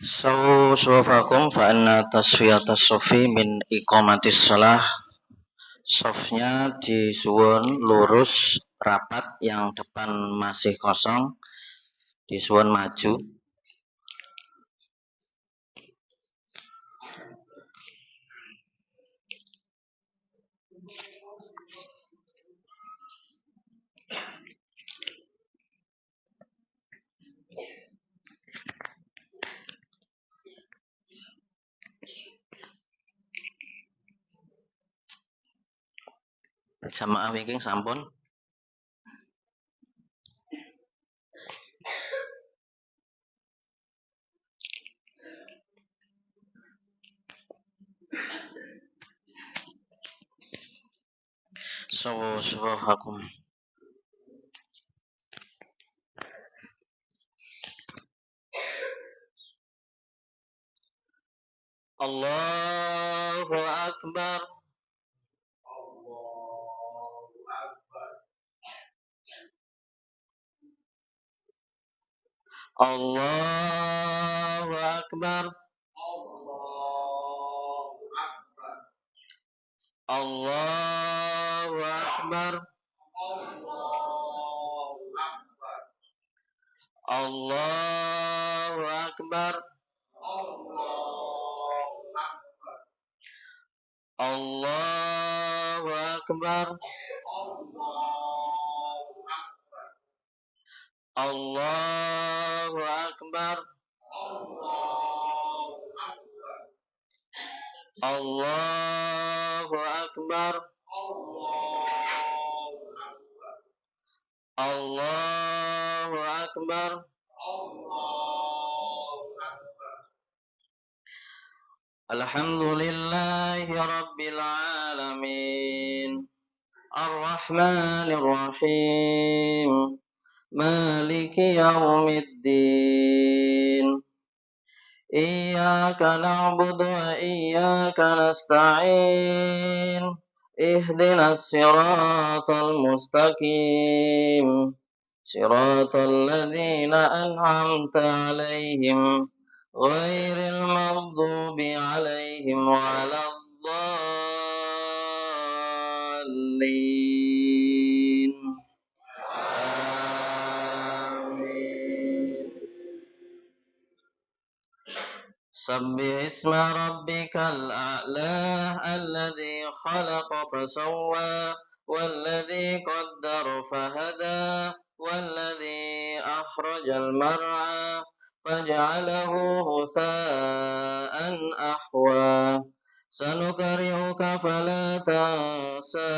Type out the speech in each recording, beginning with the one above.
Sawu suwafakum fa anna tasfiyatas sufi min iqamatis shalah. Sofnya disuwun lurus rapat, yang depan masih kosong disuwun maju. Jamaah wiking sampun. Sawu suwafakum. Allahu Akbar. Allahu Akbar. Allahu Akbar. Allahu Akbar. Allahu Akbar. Allahu Akbar. Allahu Akbar. Allahu Akbar. Alhamdulillahi Rabbil Alamin. Ar-Rahmanir Rahim. Maliki Yaumiddin. Iyyaka na'budu wa iyyaka nasta'in. Ihdinas siratal mustaqim. Siratal ladzina an'amta 'alaihim ghairil maghdubi 'alaihim waladdallin. Amin. Sabbih isma rabbikal a'la alladzi khalaqa fasawwa walladzi qaddara fahada walladzi akhrajal mar'a faj'alahu husa'an ahwa. Sanuqri'uka fala tansa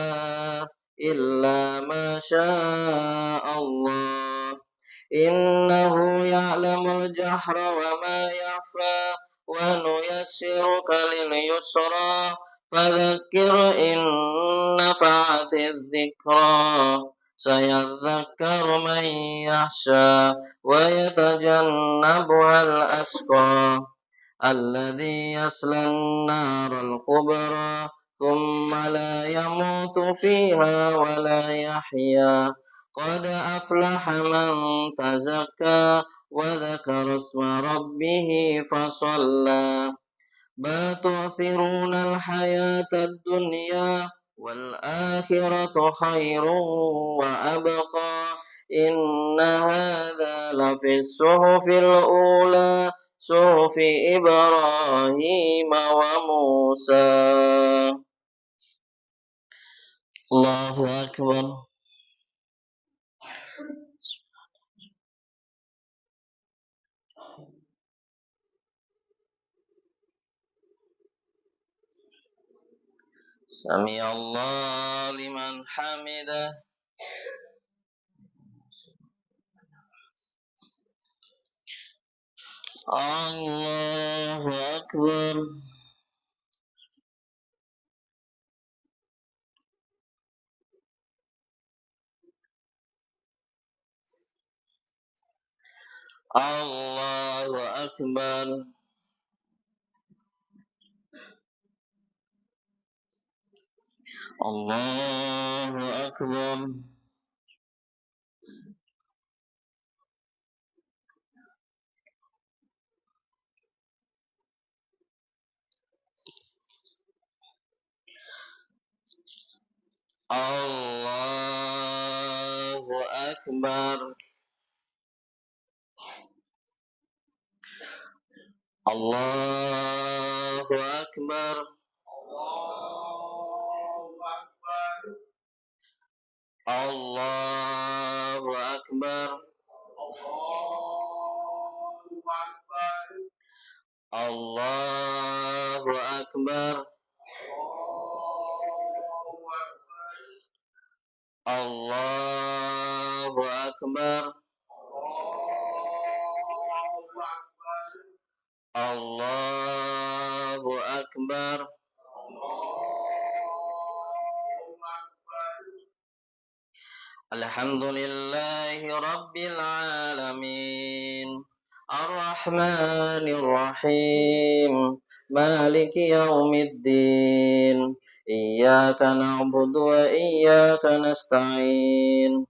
illa ma syaa Allah. Innahu ya'lamul jahra wa ma yakhfa wa nuyassiruka lil yusra fadzakkir in nafa'atiz dzikra sayadzakkaru man yakhsha wa yatajannabuhal asqa alladzi yaslan naral kubra thumma la yamutu fiha wa la yahya. Qad aflaha man tazakka wa dzakara isma rabbih fasalla. Bal tu'thiruna al-hayata ad-dunya wal akhiratu khairun wa abqa. Inna hadza lafi suhufil ula suhufi Ibrahim wa Musa. Allahu Akbar. Sami Allah liman hamidah. Allahu Akbar. Allahu Akbar. Allahu Akbar. أكبر الله أكبر الله أكبر الله أكبر الله أكبر الله أكبر الحمد لله رب العالمين الرحمن الرحيم مالك يوم الدين إياك نعبد وإياك نستعين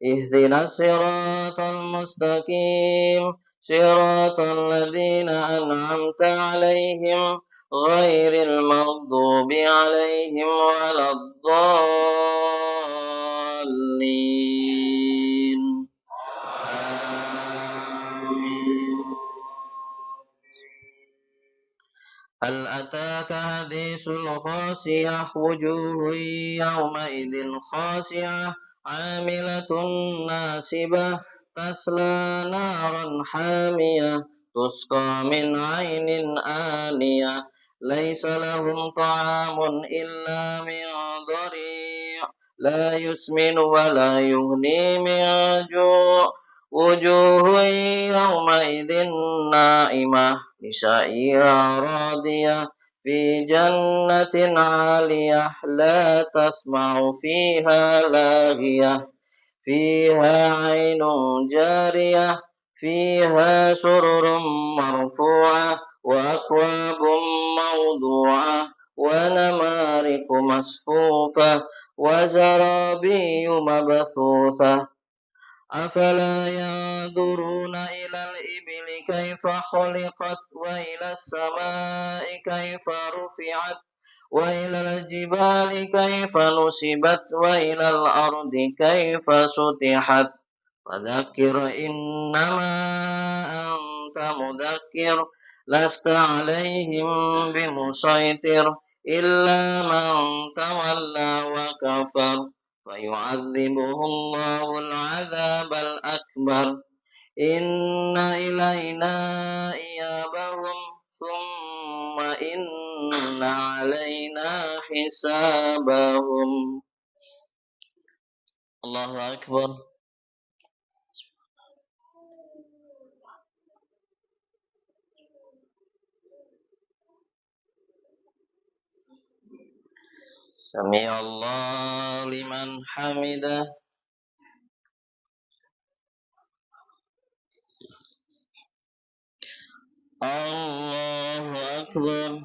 اهدنا الصراط المستقيم صراط الذين أنعمت عليهم غير المغضوب عليهم ولا الضالين آمين هل أتاك حديث الغاشية وجوه يومئذ خاشعة عاملة ناصبة تصلى نارا حامية تسقى من عين آنية ليس لهم طعام إلا من ضريع لا يسمن ولا يغني من جوع وجوه يومئذ نائمة لسعيها راضية في جنة عالية لا تسمع فيها لاغية فيها عين جارية فيها سرر مرفوعة وأكواب موضوعة ونمارق مصفوفة وزرابي مبثوثة أفلا ينظرون إلى الإبل كيف خلقت وإلى السماء كيف رفعت وإلى الجبال كيف نصبت وإلى الأرض كيف سطحت فذكر إنما أنت مذكر لست عليهم بمسيطر إلا من تولى وكفر فيعذبه الله العذاب الأكبر إن إلينا إيابهم ثم إن علينا حسابهم الله أكبر سمع الله لمن حمده الله أكبر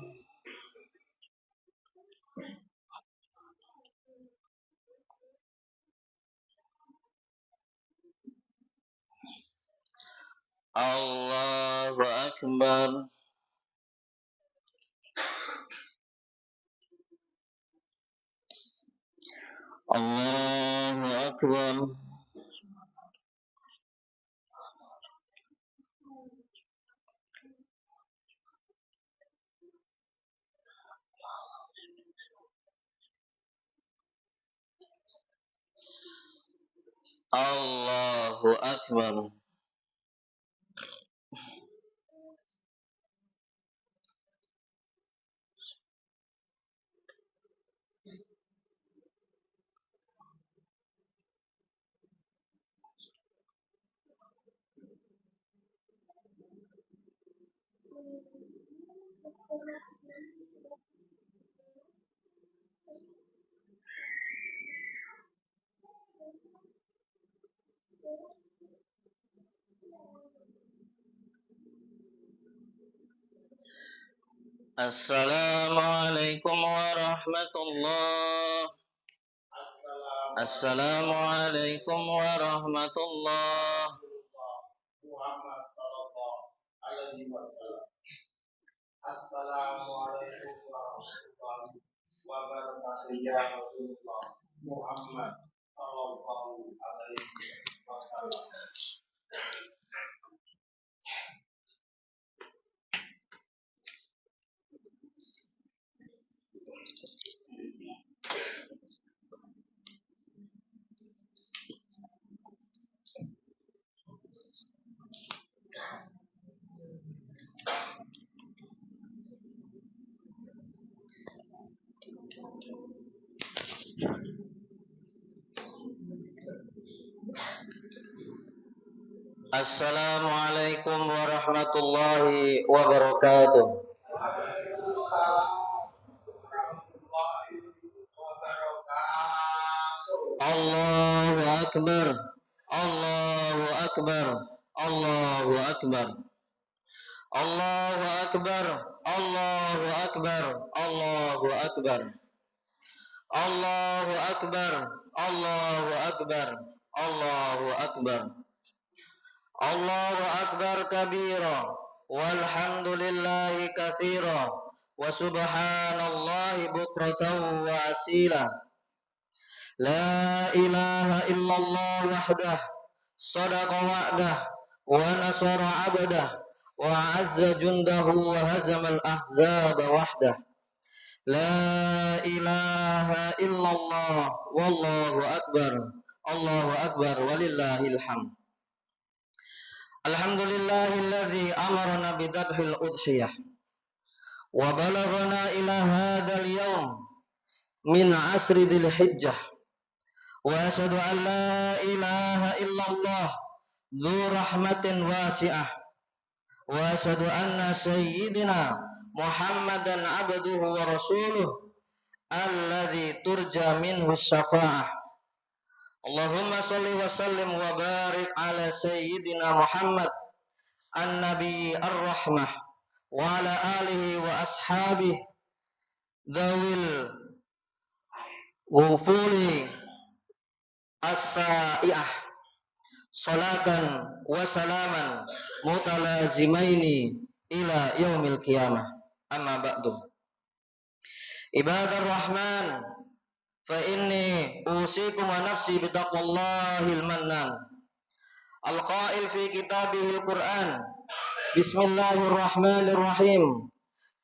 الله أكبر الله أكبر الله أكبر السلام عليكم ورحمة الله السلام عليكم ورحمة الله Muhammad sallallahu alaihi wasallam. Assalamualaikum warahmatullahi wabarakatuh. Ya Rasulullah Muhammad sallallahu alaihi wasallam. Assalamualaikum warahmatullahi wabarakatuh. Waalaikumsalam warahmatullahi wabarakatuh. Allahu akbar. Allahu akbar. Allahu akbar. Allahu akbar. Allahu akbar. Allahu akbar. Allahu akbar. Allahu akbar. Allahu akbar. Allahu akbar kabira walhamdulillahi katsira wa subhanallahi bukratan wa asila. La ilaha illallah wahdah sadaqa wa'dah wa nasara 'abdah wa 'azza jundahu wa hazamal ahzaba wahdah. La ilaha illallah wallahu akbar. Allahu akbar walillahil hamd. Alhamdulillahilladzi amarna bidhabhil udhiyah wa balaghana ila hadzal yawm min asri dzil hijjah wa asyhadu an la ilaha illallah dzu rahmatin wasi'ah wa asyhadu anna sayyidina Muhammadan abduhu wa rasuluh alladzi turja minhu syafa'ah. Allahumma salli wa sallim wa barik ala sayyidina Muhammad an-nabi ar-rahmah wa ala alihi wa ashabihi dhawil wufuli as-sa'iyah salatan wa salaman mutalazimaini ila yaumil qiyamah. Amma ba'du. Ibadar rahman, fa inni usikum wa nafsi bitaqwallahil mannan. Al-qail fi kitabihil Qur'an. Bismillahirrahmanirrahim.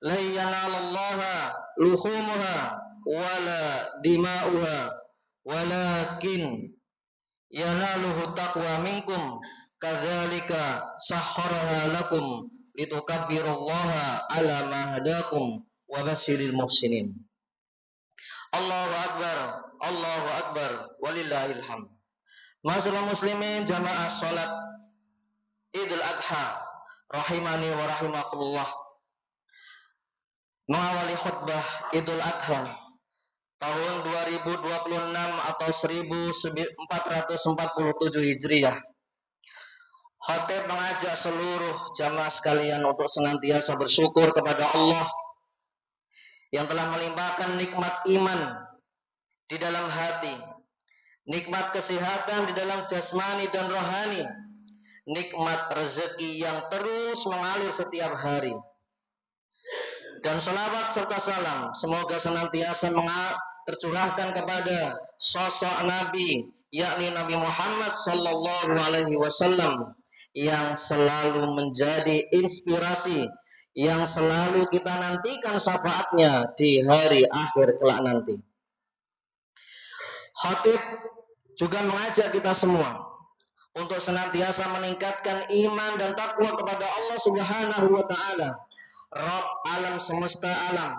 La yanalallaha luhumuha wala dima'uha walakin yanaluhu taqwa minkum. Kadzalika sakhkharaha lakum litukabbirullaha ala ma hadakum wa basyiril muhsinin. Allahu akbar, Allahu akbar, walillahil hamd. Ma'asyiral muslimin jamaah salat Idul Adha rahimani wa rahimakumullah. Mengawali khutbah Idul Adha tahun 2026 atau 1447 Hijriah. Khatib mengajak seluruh jamaah sekalian untuk senantiasa bersyukur kepada Allah yang telah melimpahkan nikmat iman di dalam hati, nikmat kesehatan di dalam jasmani dan rohani, nikmat rezeki yang terus mengalir setiap hari. Dan salawat serta salam semoga senantiasa tercurahkan kepada sosok Nabi, yakni Nabi Muhammad sallallahu alaihi wasallam, yang selalu menjadi inspirasi, yang selalu kita nantikan syafaatnya di hari akhir kelak nanti. Khatib juga mengajak kita semua untuk senantiasa meningkatkan iman dan takwa kepada Allah Subhanahu wa taala, Rabb alam semesta alam,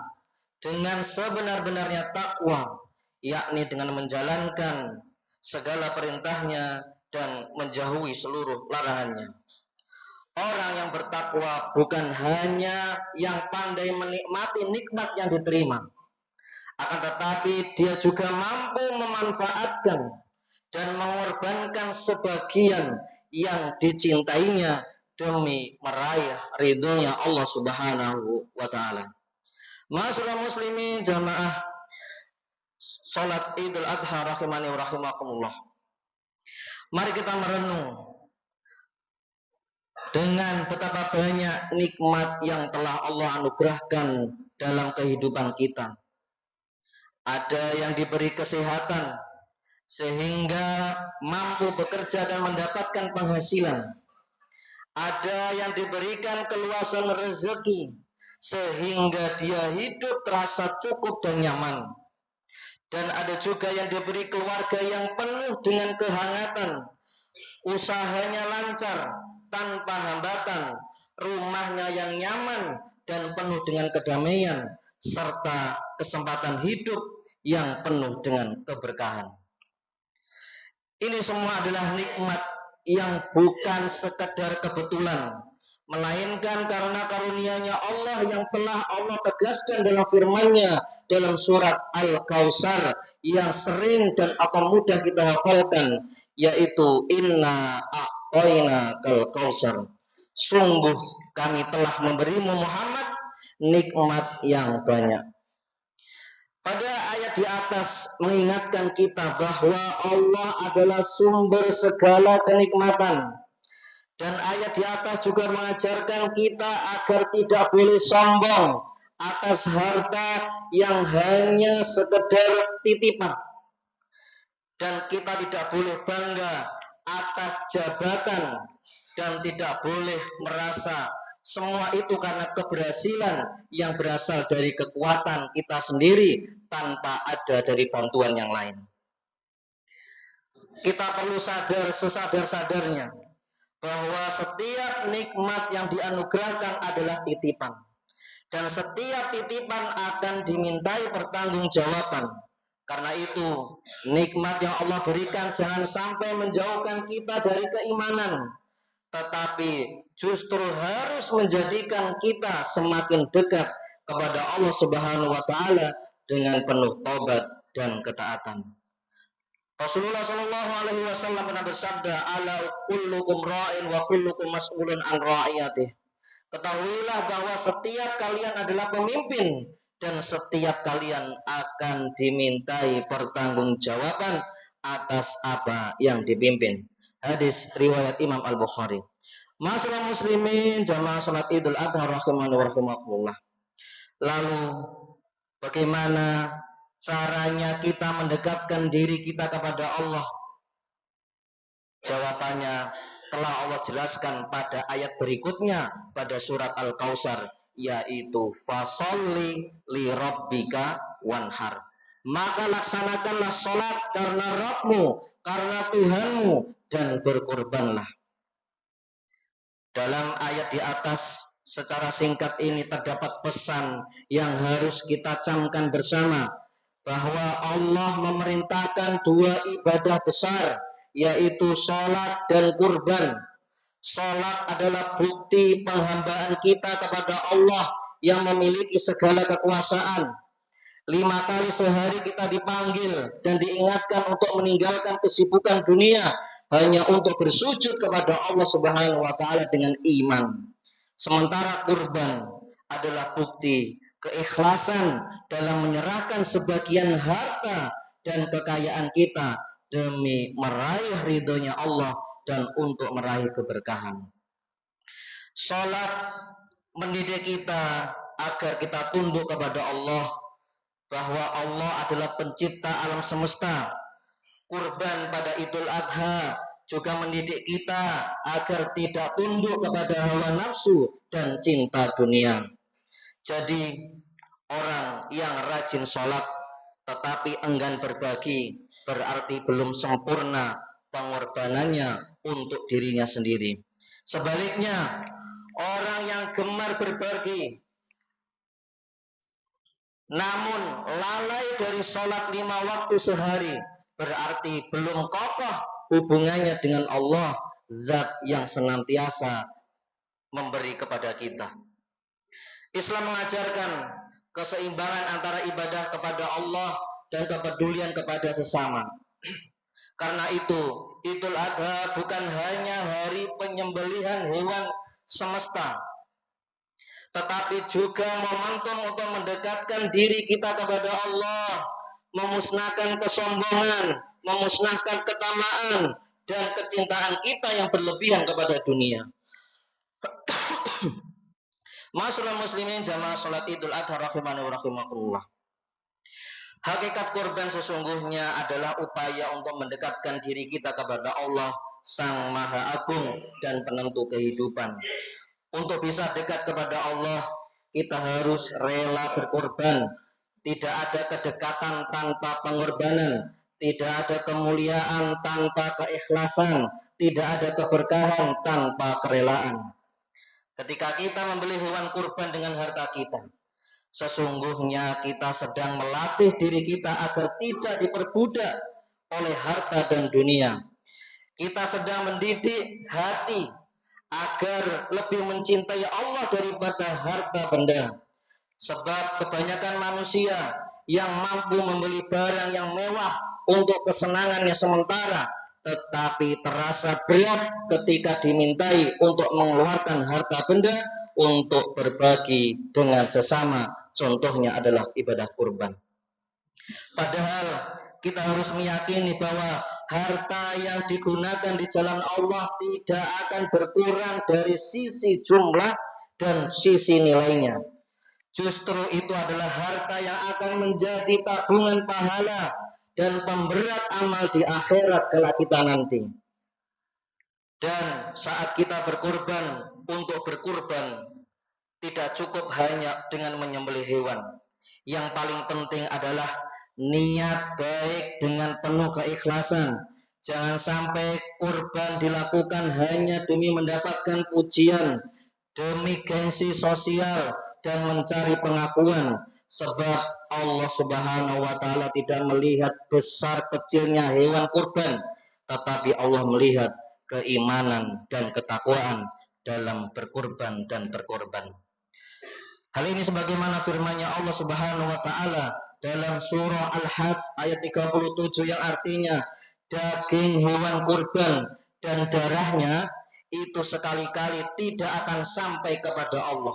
dengan sebenar-benarnya takwa, yakni dengan menjalankan segala perintahnya dan menjauhi seluruh larangannya. Orang yang bertakwa bukan hanya yang pandai menikmati nikmat yang diterima, akan tetapi dia juga mampu memanfaatkan dan mengorbankan sebagian yang dicintainya demi meraih ridhonya Allah Subhanahu wa taala. Ma'asyiral muslimin jamaah salat Idul Adha rahimani wa rahimakumullah. Mari kita merenung dengan betapa banyak nikmat yang telah Allah anugerahkan dalam kehidupan kita. Ada yang diberi kesehatan sehingga mampu bekerja dan mendapatkan penghasilan. Ada yang diberikan keluasan rezeki sehingga dia hidup terasa cukup dan nyaman. Dan ada juga yang diberi keluarga yang penuh dengan kehangatan, usahanya lancar tanpa hambatan, rumahnya yang nyaman dan penuh dengan kedamaian, serta kesempatan hidup yang penuh dengan keberkahan. Ini semua adalah nikmat yang bukan sekedar kebetulan, melainkan karena karunia-Nya Allah yang telah Allah tegaskan dalam firman-Nya dalam surat Al-Kautsar yang sering dan akan mudah kita hafalkan, yaitu inna a'tainakal kautsar. Sungguh kami telah memberimu Muhammad nikmat yang banyak. Pada ayat di atas mengingatkan kita bahwa Allah adalah sumber segala kenikmatan. Dan ayat di atas juga mengajarkan kita agar tidak boleh sombong atas harta yang hanya sekedar titipan. Dan kita tidak boleh bangga atas jabatan dan tidak boleh merasa semua itu karena keberhasilan yang berasal dari kekuatan kita sendiri tanpa ada dari bantuan yang lain. Kita perlu sadar sesadar-sadarnya bahwa setiap nikmat yang dianugerahkan adalah titipan. Dan setiap titipan akan dimintai pertanggungjawaban. Karena itu, nikmat yang Allah berikan jangan sampai menjauhkan kita dari keimanan, tetapi justru harus menjadikan kita semakin dekat kepada Allah Subhanahu wa taala dengan penuh taubat dan ketaatan. Rasulullah sallallahu alaihi wasallam pernah bersabda, "Ala kullukum ra'in wa kullukum mas'ulun an ra'iyatih." Ketahuilah bahwa setiap kalian adalah pemimpin dan setiap kalian akan dimintai pertanggungjawaban atas apa yang dipimpin. Hadis riwayat Imam Al-Bukhari. Ma'asyiral muslimin, jamaah salat Idul Adha rahimani wa rahimakumullah. Lalu bagaimana caranya kita mendekatkan diri kita kepada Allah? Jawabannya telah Allah jelaskan pada ayat berikutnya pada surat Al-Kautsar, yaitu fasholli li rabbika wanhar. Maka laksanakanlah sholat karena Rabbmu, karena Tuhanmu, dan berkorbanlah. Dalam ayat di atas secara singkat ini terdapat pesan yang harus kita camkan bersama, bahwa Allah memerintahkan dua ibadah besar, yaitu sholat dan kurban. Sholat adalah bukti penghambaan kita kepada Allah yang memiliki segala kekuasaan. 5 kali sehari kita dipanggil dan diingatkan untuk meninggalkan kesibukan dunia hanya untuk bersujud kepada Allah Subhanahu wa taala dengan iman. Sementara kurban adalah bukti keikhlasan dalam menyerahkan sebagian harta dan kekayaan kita demi meraih ridhonya Allah dan untuk meraih keberkahan. Salat mendidik kita agar kita tunduk kepada Allah, bahwa Allah adalah pencipta alam semesta. Kurban pada Idul Adha juga mendidik kita agar tidak tunduk kepada hawa nafsu dan cinta dunia. Jadi orang yang rajin sholat tetapi enggan berbagi berarti belum sempurna pengorbanannya untuk dirinya sendiri. Sebaliknya, orang yang gemar berbagi namun lalai dari sholat 5 waktu sehari berarti belum kokoh hubungannya dengan Allah, zat yang senantiasa memberi kepada kita. Islam mengajarkan keseimbangan antara ibadah kepada Allah dan kepedulian kepada sesama. Karena itu, Idul Adha bukan hanya hari penyembelihan hewan semesta, tetapi juga momentum untuk mendekatkan diri kita kepada Allah, memusnahkan kesombongan, memusnahkan ketamaan dan kecintaan kita yang berlebihan kepada dunia. Ma'asyiral muslimin, jamaah salat Idul Adha rahimani wa rahimakumullah. Hakikat kurban sesungguhnya adalah upaya untuk mendekatkan diri kita kepada Allah Sang Maha Agung dan penentu kehidupan. Untuk bisa dekat kepada Allah, kita harus rela berkorban. Tidak ada kedekatan tanpa pengorbanan, tidak ada kemuliaan tanpa keikhlasan, tidak ada keberkahan tanpa kerelaan. Ketika kita membeli hewan kurban dengan harta kita, sesungguhnya kita sedang melatih diri kita agar tidak diperbudak oleh harta dan dunia. Kita sedang mendidik hati agar lebih mencintai Allah daripada harta benda. Sebab kebanyakan manusia yang mampu membeli barang yang mewah untuk kesenangannya sementara, tetapi terasa berat ketika dimintai untuk mengeluarkan harta benda untuk berbagi dengan sesama. Contohnya adalah ibadah kurban. Padahal kita harus meyakini bahwa harta yang digunakan di jalan Allah tidak akan berkurang dari sisi jumlah dan sisi nilainya. Justru itu adalah harta yang akan menjadi tabungan pahala dan pemberat amal di akhirat kelak kita nanti. Dan saat kita berkorban, untuk berkorban tidak cukup hanya dengan menyembelih hewan. Yang paling penting adalah niat baik dengan penuh keikhlasan. Jangan sampai kurban dilakukan hanya demi mendapatkan pujian, demi gengsi sosial dan mencari pengakuan. Sebab Allah Subhanahu wa taala tidak melihat besar kecilnya hewan kurban, tetapi Allah melihat keimanan dan ketakwaan dalam berkurban dan berkorban. Hal ini sebagaimana firman-Nya Allah Subhanahu wa taala dalam surah Al-Hajj ayat 37 yang artinya daging hewan kurban dan darahnya itu sekali-kali tidak akan sampai kepada Allah.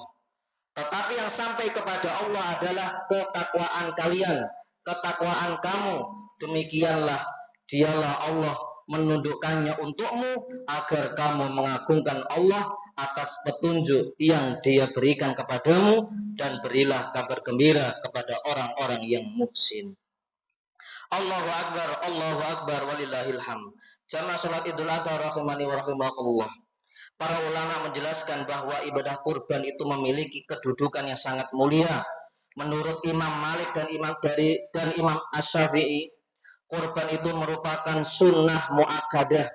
Tetapi yang sampai kepada Allah adalah ketakwaan kalian, ketakwaan kamu. Demikianlah dialah Allah menundukkannya untukmu agar kamu mengagungkan Allah atas petunjuk yang Dia berikan kepadamu, dan berilah kabar gembira kepada orang-orang yang muhsin. Allahu Akbar walillahil hamd. Jamaah salat Idul Adha rahimani wa rahimakumullah. Para ulama menjelaskan bahwa ibadah kurban itu memiliki kedudukan yang sangat mulia. Menurut Imam Malik dan Imam Asy-Syafi'i, kurban itu merupakan sunnah muakkadah,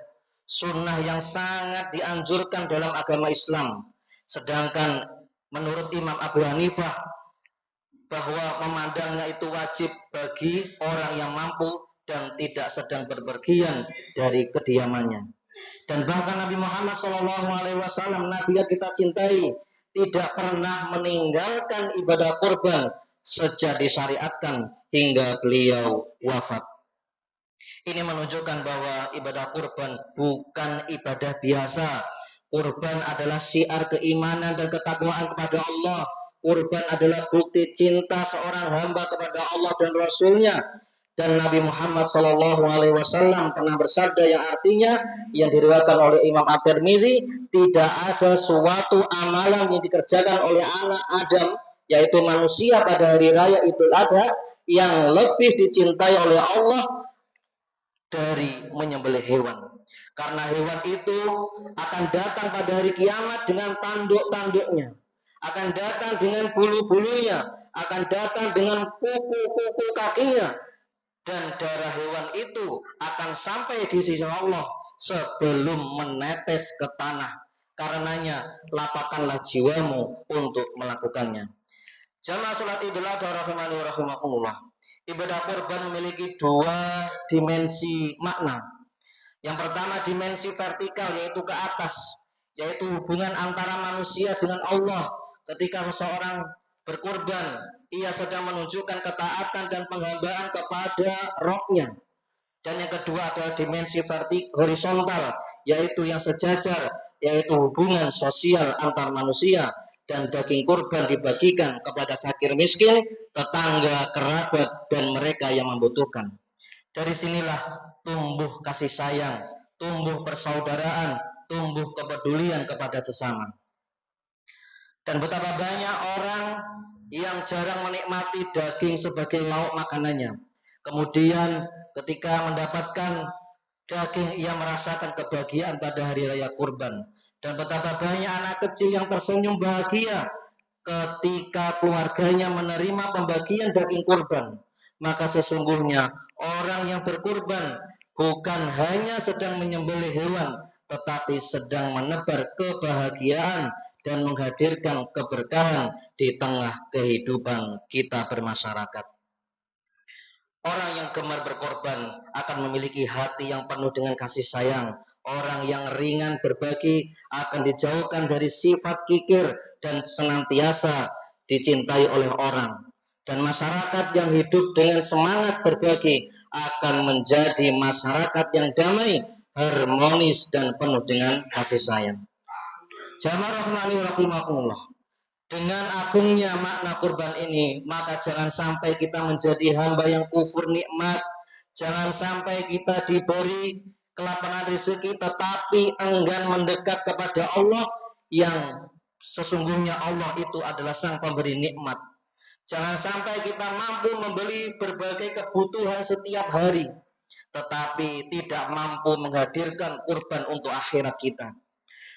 sunnah yang sangat dianjurkan dalam agama Islam. Sedangkan menurut Imam Abu Hanifah, bahwa memandangnya itu wajib bagi orang yang mampu dan tidak sedang berpergian dari kediamannya. Dan bahkan Nabi Muhammad SAW, Nabi yang kita cintai, tidak pernah meninggalkan ibadah kurban sejak disyariatkan hingga beliau wafat. Ini menunjukkan bahwa ibadah kurban bukan ibadah biasa. Kurban adalah syiar keimanan dan ketakwaan kepada Allah. Kurban adalah bukti cinta seorang hamba kepada Allah dan Rasulnya. Dan Nabi Muhammad SAW pernah bersabda yang artinya, yang diriwayatkan oleh Imam At-Tirmidzi, tidak ada suatu amalan yang dikerjakan oleh anak Adam, yaitu manusia pada hari raya Idul Adha, yang lebih dicintai oleh Allah dari menyembelih hewan. Karena hewan itu akan datang pada hari kiamat dengan tanduk-tanduknya, akan datang dengan bulu-bulunya, akan datang dengan kuku-kuku kakinya, dan darah hewan itu akan sampai di sisi Allah sebelum menetes ke tanah. Karenanya lapangkanlah jiwamu untuk melakukannya. Jamaah salat Idul Adha rahimani wa rahimakumullah. Ibadah kurban memiliki dua dimensi makna. Yang pertama dimensi vertikal, yaitu ke atas, yaitu hubungan antara manusia dengan Allah. Ketika seseorang berkurban, ia sedang menunjukkan ketaatan dan penghambaan kepada Rabb-Nya. Dan yang kedua adalah dimensi horizontal, yaitu yang sejajar, yaitu hubungan sosial antar manusia. Dan daging kurban dibagikan kepada fakir miskin, tetangga, kerabat, dan mereka yang membutuhkan. Dari sinilah tumbuh kasih sayang, tumbuh persaudaraan, tumbuh kepedulian kepada sesama. Dan betapa banyak orang yang jarang menikmati daging sebagai lauk makanannya. Kemudian ketika mendapatkan daging, ia merasakan kebahagiaan pada hari raya kurban. Dan betapa banyak anak kecil yang tersenyum bahagia ketika keluarganya menerima pembagian daging kurban. Maka sesungguhnya orang yang berkurban bukan hanya sedang menyembelih hewan, tetapi sedang menebar kebahagiaan dan menghadirkan keberkahan di tengah kehidupan kita bermasyarakat. Orang yang gemar berkorban akan memiliki hati yang penuh dengan kasih sayang. Orang yang ringan berbagi akan dijauhkan dari sifat kikir dan senantiasa dicintai oleh orang. Dan masyarakat yang hidup dengan semangat berbagi akan menjadi masyarakat yang damai, harmonis, dan penuh dengan kasih sayang. Jamaah rahmani wa rahimakumullah. Dengan agungnya makna kurban ini, maka jangan sampai kita menjadi hamba yang kufur nikmat. Jangan sampai kita diberi kelapangan rezeki tetapi enggan mendekat kepada Allah yang sesungguhnya Allah itu adalah sang pemberi nikmat. Jangan sampai kita mampu membeli berbagai kebutuhan setiap hari tetapi tidak mampu menghadirkan kurban untuk akhirat kita.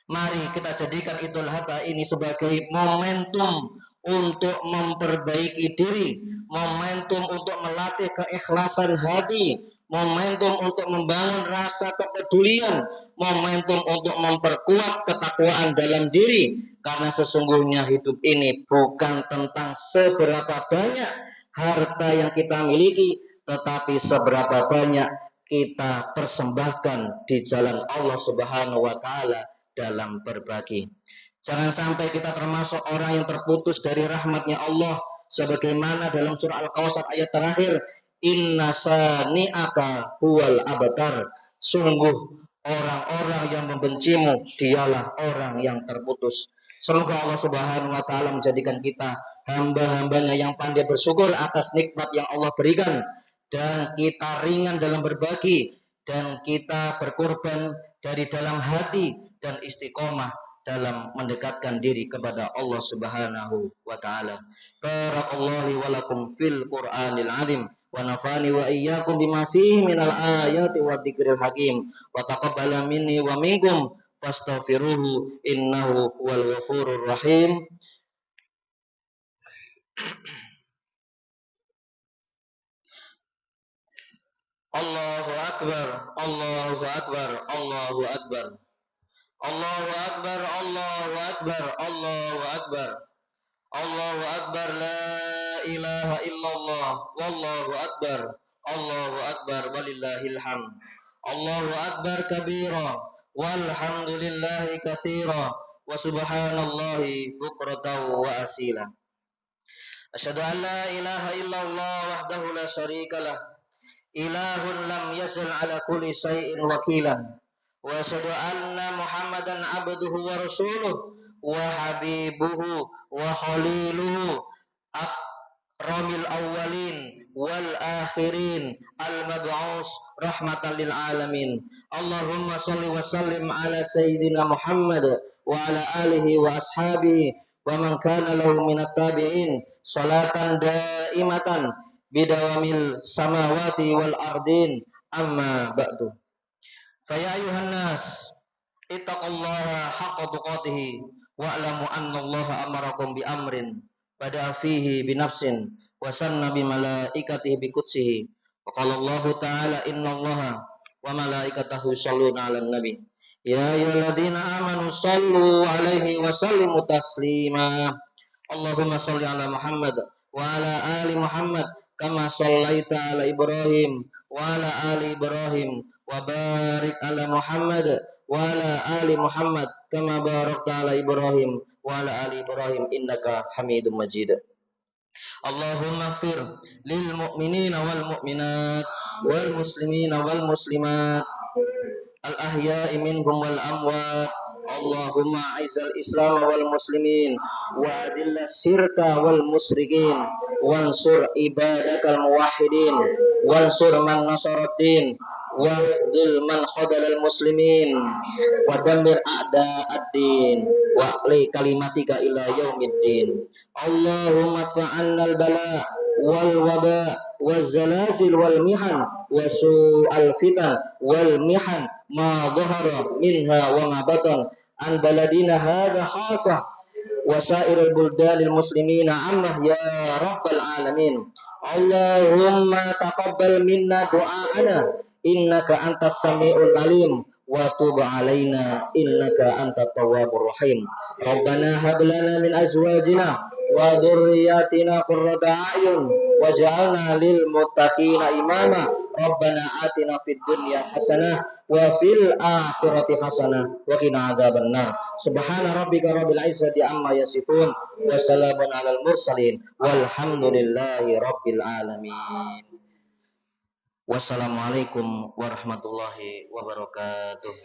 Mari kita jadikan Idul Adha ini sebagai momentum untuk memperbaiki diri, momentum untuk melatih keikhlasan hati, momentum untuk membangun rasa kepedulian, momentum untuk memperkuat ketakwaan dalam diri. Karena sesungguhnya hidup ini bukan tentang seberapa banyak harta yang kita miliki, tetapi seberapa banyak kita persembahkan di jalan Allah Subhanahu wa Ta'ala dalam berbagi. Jangan sampai kita termasuk orang yang terputus dari rahmatnya Allah, sebagaimana dalam surah Al-Kautsar ayat terakhir, inna sani'aka huwal abtar. Sungguh orang-orang yang membencimu dialah orang yang terputus. Semoga Allah Subhanahu wa Ta'ala menjadikan kita hamba-hambanya yang pandai bersyukur atas nikmat yang Allah berikan, dan kita ringan dalam berbagi, dan kita berkorban dari dalam hati dan istiqomah dalam mendekatkan diri kepada Allah Subhanahu wa Ta'ala. Barakallahu wa lakum fil Qur'anil azim wa nafani wa iyyakum bima fihi minal ayati wa dzikril hakim wa taqabbala minni wa minkum fastaghfiruhu innahu huwal ghafurur rahim. Allahu akbar, Allahu akbar, Allahu akbar. Allahu akbar, Allahu akbar, Allahu akbar. Allahu akbar, la ilaha illallah, wallahu akbar. Allahu akbar, walillahil hamd. Allahu akbar kabira, walhamdulillahi katsira, wa subhanallahi bukratan wa asila. Asyhadu an la ilaha illallah wahdahu la syarikalah, ilahun lam yazal ala kulli syai'in wakilan. Wa asyhadu anna Muhammadan abduhu wa rasuluh wa habibuhu wa khaliluhu akramil awwalin wal akhirin al mab'us rahmatan lil alamin. Allahumma shalli wa sallim ala sayyidina Muhammad wa ala alihi wa ashabihi wa man kana lahu minat tabi'in salatan daimatan bidawamil samawati wal ardin amma ba'du. Faya ayuhan nas ittaqullaha haqqa tuqatih wa'lamu annallaha amarakum bi amrin bada'a fihi bi nafsin wa sanna bi malaikatihi bi qudsihi wa qala Allahu ta'ala innallaha wa malaikatahu yusholluna 'alan nabi ya ayyuhalladzina amanu shallu 'alaihi wa sallimu taslima. Allahumma shalli 'ala Muhammad wa 'ala ali Muhammad kama shallaita 'ala Ibrahim wa 'ala ali Ibrahim wa barik 'ala Muhammad wa 'ala ali Muhammad kama barakta 'ala Ibrahim wa 'ala ali Ibrahim innaka Hamidum Majid. Allahumma ighfir lil mu'minina wal mu'minat wal muslimina wal muslimat al ahya'i minhum wal amwat. Allahumma a'izzal Islam wal muslimin wa adillas syirka wal musyrikin wansur ibadakal muwahhidin wansur man nasaraddin واخذل من خذل المسلمين ودمر أعداء الدين وأعلي كلمتك إلى يوم الدين اللهم ادفع عنا البلاء والوباء والزلازل والمحن وسوء الفتن والمحن ما ظهر منها وما بطن عن بلدنا هذا خاصة وسائر البلدان المسلمين عامة يا رب العالمين اللهم تقبل منا دعاءنا إنك أنت السميع العليم وتب علينا إنك أنت التواب الرحيم ربنا هب لنا من أزواجنا وذرياتنا قرة أعين واجعلنا للمتقين إماما ربنا آتنا في الدنيا حسنة وفي الآخرة حسنة وقنا عذاب النار سبحان ربك رب العزة عما يصفون وسلام على المرسلين والحمد لله رب العالمين. Wassalamualaikum warahmatullahi wabarakatuh.